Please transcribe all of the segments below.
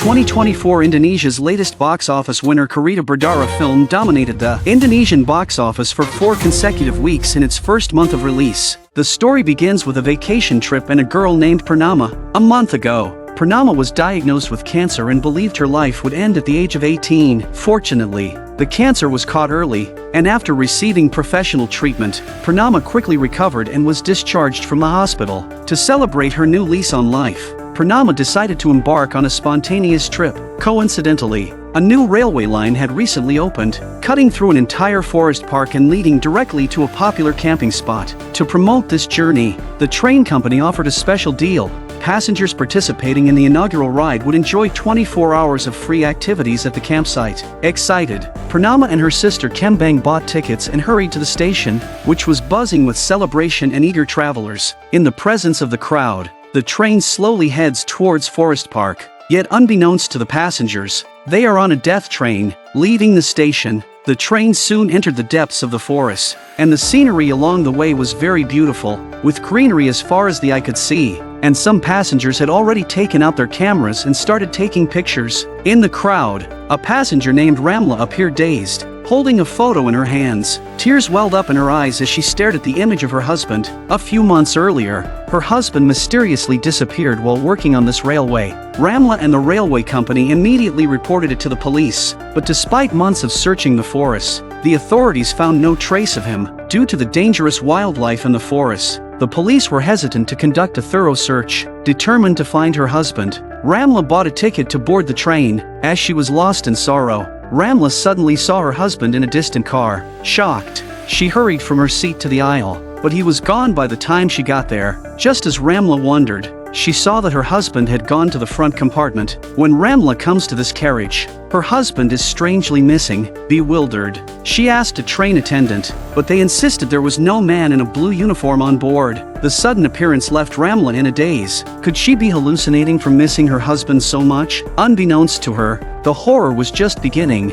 2024 Indonesia's latest box office winner Carriages Berdarah film dominated the Indonesian box office for 4 consecutive weeks in its first month of release. The story begins with a vacation trip and a girl named Purnama. A month ago, Purnama was diagnosed with cancer and believed her life would end at the age of 18. Fortunately, the cancer was caught early, and after receiving professional treatment, Purnama quickly recovered and was discharged from the hospital. To celebrate her new lease on life, Purnama decided to embark on a spontaneous trip. Coincidentally, a new railway line had recently opened, cutting through an entire forest park and leading directly to a popular camping spot. To promote this journey, the train company offered a special deal. Passengers participating in the inaugural ride would enjoy 24 hours of free activities at the campsite. Excited, Purnama and her sister Kembang bought tickets and hurried to the station, which was buzzing with celebration and eager travelers. In the presence of the crowd, the train slowly heads towards Forest Park. Yet unbeknownst to the passengers, they are on a death train. Leaving the station, the train soon entered the depths of the forest, and the scenery along the way was very beautiful, with greenery as far as the eye could see, and some passengers had already taken out their cameras and started taking pictures. In the crowd, a passenger named Ramla appeared dazed, holding a photo in her hands. Tears welled up in her eyes as she stared at the image of her husband. A few months earlier, her husband mysteriously disappeared while working on this railway. Ramla and the railway company immediately reported it to the police, but despite months of searching the forest, the authorities found no trace of him. Due to the dangerous wildlife in the forest, the police were hesitant to conduct a thorough search. Determined to find her husband, Ramla bought a ticket to board the train. As she was lost in sorrow, Ramla suddenly saw her husband in a distant car. Shocked, she hurried from her seat to the aisle, but he was gone by the time she got there. Just as Ramla wondered, she saw that her husband had gone to the front compartment. When Ramla comes to this carriage, her husband is strangely missing. Bewildered, she asked a train attendant, but they insisted there was no man in a blue uniform on board. The sudden appearance left Ramla in a daze. Could she be hallucinating from missing her husband so much? Unbeknownst to her, the horror was just beginning.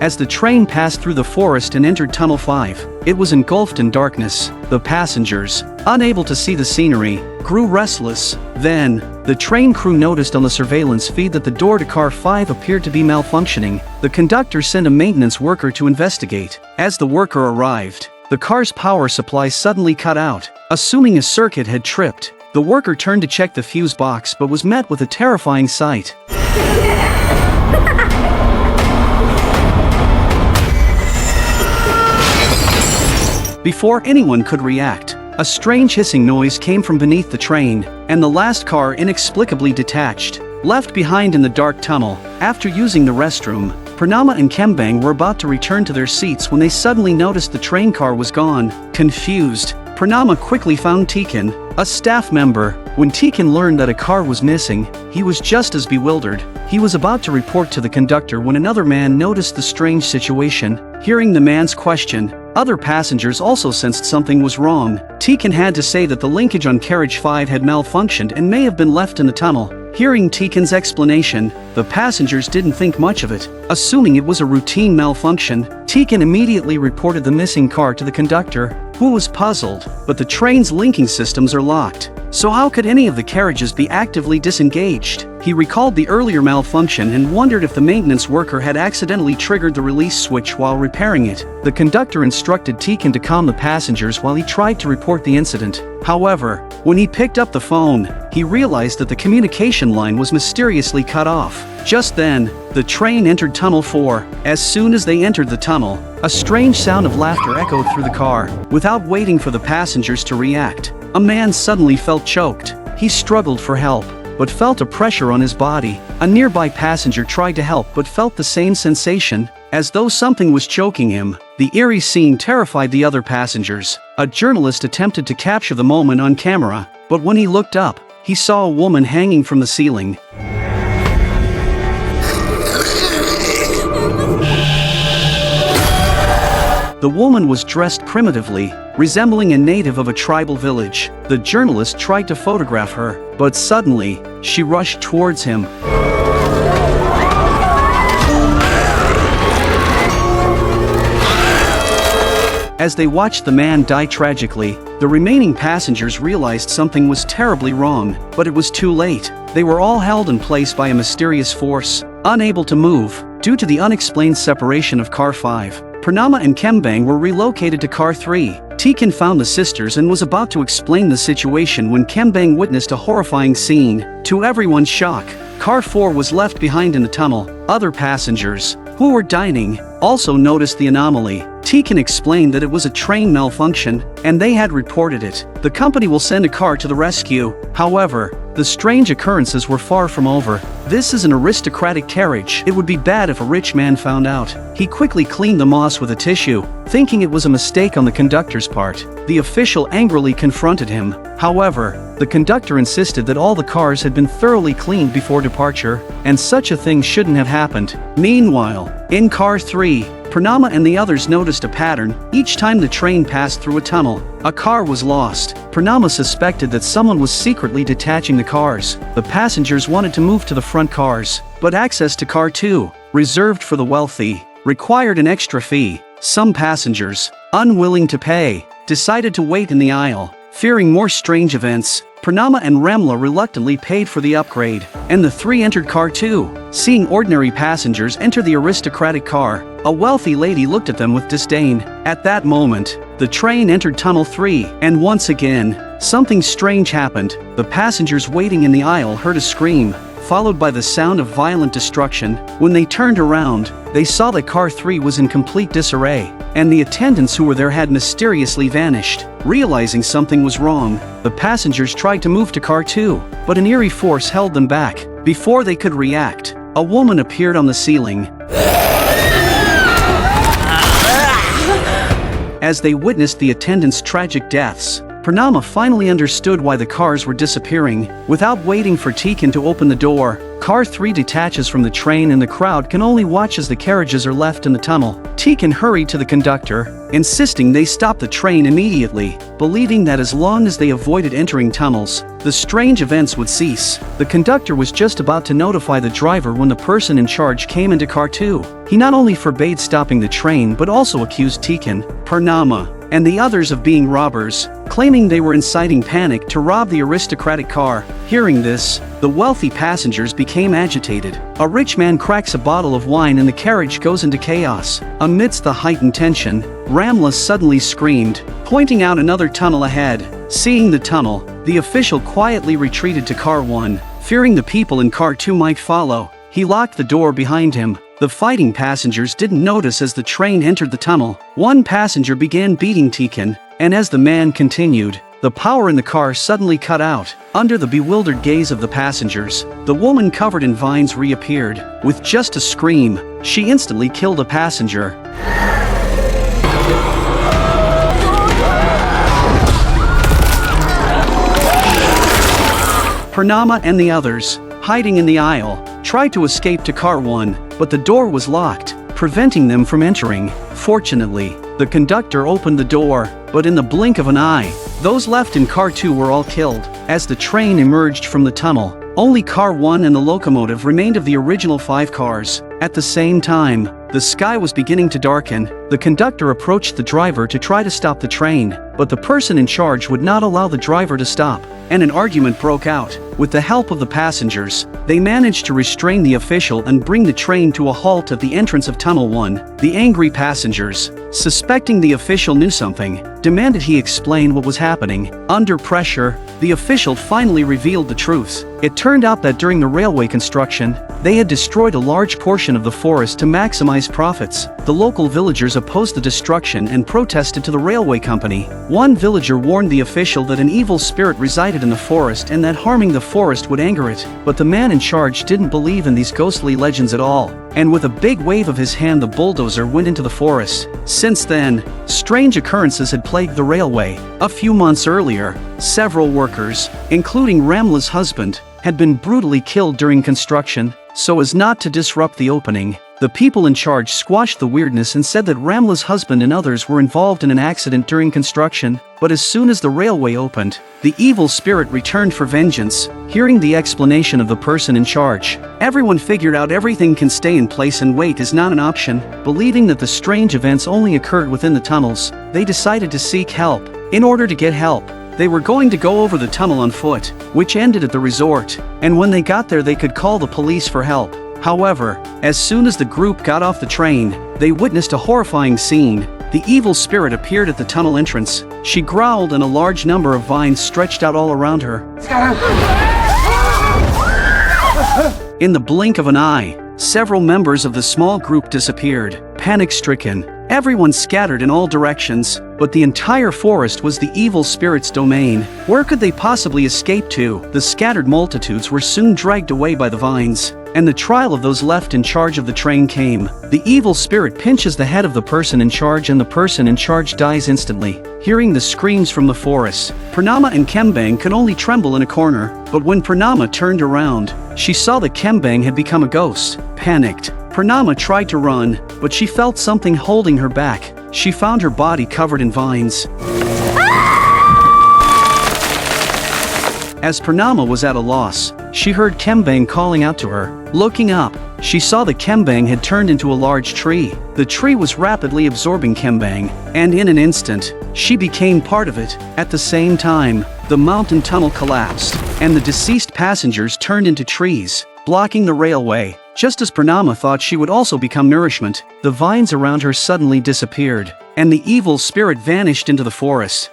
As the train passed through the forest and entered Tunnel 5, it was engulfed in darkness. The passengers, unable to see the scenery, grew restless. Then, the train crew noticed on the surveillance feed that the door to Car 5 appeared to be malfunctioning. The conductor sent a maintenance worker to investigate. As the worker arrived, the car's power supply suddenly cut out. Assuming a circuit had tripped, the worker turned to check the fuse box but was met with a terrifying sight. Before anyone could react, a strange hissing noise came from beneath the train, and the last car inexplicably detached, left behind in the dark tunnel. After using the restroom, Purnama and Kembang were about to return to their seats when they suddenly noticed the train car was gone. Confused, Purnama quickly found Tikin, a staff member. When Tikin learned that a car was missing, he was just as bewildered. He was about to report to the conductor when another man noticed the strange situation. Hearing the man's question, other passengers also sensed something was wrong. Tikin had to say that the linkage on Carriage 5 had malfunctioned and may have been left in the tunnel. Hearing Tikin's explanation, the passengers didn't think much of it. Assuming it was a routine malfunction, Tikin immediately reported the missing car to the conductor, who was puzzled. But the train's linking systems are locked, so how could any of the carriages be actively disengaged? He recalled the earlier malfunction and wondered if the maintenance worker had accidentally triggered the release switch while repairing it. The conductor instructed Tikin to calm the passengers while he tried to report the incident. However, when he picked up the phone, he realized that the communication line was mysteriously cut off. Just then, the train entered Tunnel 4. As soon as they entered the tunnel, a strange sound of laughter echoed through the car. Without waiting for the passengers to react, a man suddenly felt choked. He struggled for help, but felt a pressure on his body. A nearby passenger tried to help but felt the same sensation, as though something was choking him. The eerie scene terrified the other passengers. A journalist attempted to capture the moment on camera, but when he looked up, he saw a woman hanging from the ceiling. The woman was dressed primitively, resembling a native of a tribal village. The journalist tried to photograph her, but suddenly, she rushed towards him. As they watched the man die tragically, the remaining passengers realized something was terribly wrong, but it was too late. They were all held in place by a mysterious force, unable to move, due to the unexplained separation of Car 5. Purnama and Kembang were relocated to Car 3. Tikan found the sisters and was about to explain the situation when Kembang witnessed a horrifying scene. To everyone's shock, Car 4 was left behind in the tunnel. Other passengers, who were dining, also noticed the anomaly. Tikan explained that it was a train malfunction, and they had reported it. The company will send a car to the rescue. However, the strange occurrences were far from over. This is an aristocratic carriage. It would be bad if a rich man found out. He quickly cleaned the moss with a tissue, thinking it was a mistake on the conductor's part. The official angrily confronted him. However, the conductor insisted that all the cars had been thoroughly cleaned before departure, and such a thing shouldn't have happened. Meanwhile, in Car 3, Purnama and the others noticed a pattern. Each time the train passed through a tunnel, a car was lost. Purnama suspected that someone was secretly detaching the cars. The passengers wanted to move to the front cars, but access to Car 2, reserved for the wealthy, required an extra fee. Some passengers, unwilling to pay, decided to wait in the aisle. Fearing more strange events, Purnama and Ramla reluctantly paid for the upgrade, and the three entered Car 2. Seeing ordinary passengers enter the aristocratic car, a wealthy lady looked at them with disdain. At that moment, the train entered Tunnel 3, and once again, something strange happened. The passengers waiting in the aisle heard a scream, followed by the sound of violent destruction. When they turned around, they saw that Car 3 was in complete disarray, and the attendants who were there had mysteriously vanished. Realizing something was wrong, the passengers tried to move to Car 2, but an eerie force held them back. Before they could react, a woman appeared on the ceiling. As they witnessed the attendants' tragic deaths, Purnama finally understood why the cars were disappearing. Without waiting for Tikan to open the door, Car 3 detaches from the train and the crowd can only watch as the carriages are left in the tunnel. Tikan hurried to the conductor, insisting they stop the train immediately, believing that as long as they avoided entering tunnels, the strange events would cease. The conductor was just about to notify the driver when the person in charge came into Car 2. He not only forbade stopping the train but also accused Tikan, Purnama, and the others of being robbers, claiming they were inciting panic to rob the aristocratic car. Hearing this, the wealthy passengers became agitated. A rich man cracks a bottle of wine and the carriage goes into chaos. Amidst the heightened tension, Ramla suddenly screamed, pointing out another tunnel ahead. Seeing the tunnel, the official quietly retreated to Car 1, fearing the people in Car 2 might follow. He locked the door behind him. The fighting passengers didn't notice as the train entered the tunnel. One passenger began beating Tikan, and as the man continued, the power in the car suddenly cut out. Under the bewildered gaze of the passengers, the woman covered in vines reappeared. With just a scream, she instantly killed a passenger. Purnama and the others, hiding in the aisle, tried to escape to Car 1, but the door was locked, preventing them from entering. Fortunately, the conductor opened the door, but in the blink of an eye, those left in Car 2 were all killed. As the train emerged from the tunnel, only Car 1 and the locomotive remained of the original 5 cars. At the same time, the sky was beginning to darken. The conductor approached the driver to try to stop the train, but the person in charge would not allow the driver to stop, and an argument broke out. With the help of the passengers, they managed to restrain the official and bring the train to a halt at the entrance of Tunnel 1. The angry passengers, suspecting the official knew something, demanded he explain what was happening. Under pressure, the official finally revealed the truth. It turned out that during the railway construction, they had destroyed a large portion of the forest to maximize profits. The local villagers opposed the destruction and protested to the railway company. One villager warned the official that an evil spirit resided in the forest and that harming the forest would anger it. But the man in charge didn't believe in these ghostly legends at all, and with a big wave of his hand the bulldozer went into the forest. Since then, strange occurrences had plagued the railway. A few months earlier, several workers, including Ramla's husband, had been brutally killed during construction. So as not to disrupt the opening, The people in charge squashed the weirdness and said that Ramla's husband and others were involved in an accident during construction, but as soon as the railway opened, the evil spirit returned for vengeance. Hearing the explanation of the person in charge, everyone figured out everything can stay in place and wait is not an option. Believing that the strange events only occurred within the tunnels, they decided to seek help. In order to get help, they were going to go over the tunnel on foot, which ended at the resort, and when they got there they could call the police for help. However, as soon as the group got off the train, they witnessed a horrifying scene. The evil spirit appeared at the tunnel entrance. She growled and a large number of vines stretched out all around her. In the blink of an eye, several members of the small group disappeared. Panic-stricken, everyone scattered in all directions, but the entire forest was the evil spirit's domain. Where could they possibly escape to? The scattered multitudes were soon dragged away by the vines, and the trial of those left in charge of the train came. The evil spirit pinches the head of the person in charge and the person in charge dies instantly. Hearing the screams from the forest, Purnama and Kembang could only tremble in a corner, but when Purnama turned around, she saw that Kembang had become a ghost. Panicked, Purnama tried to run, but she felt something holding her back. She found her body covered in vines. As Purnama was at a loss, she heard Kembang calling out to her. Looking up, she saw that Kembang had turned into a large tree. The tree was rapidly absorbing Kembang, and in an instant, she became part of it. At the same time, the mountain tunnel collapsed, and the deceased passengers turned into trees, blocking the railway. Just as Purnama thought she would also become nourishment, the vines around her suddenly disappeared, and the evil spirit vanished into the forest.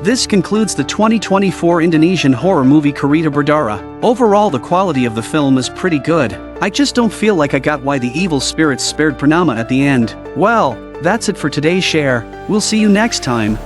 This concludes the 2024 Indonesian horror movie Carriages Berdarah. Overall, the quality of the film is pretty good. I just don't feel like I got why the evil spirits spared Purnama at the end. Well, that's it for today's share. We'll see you next time.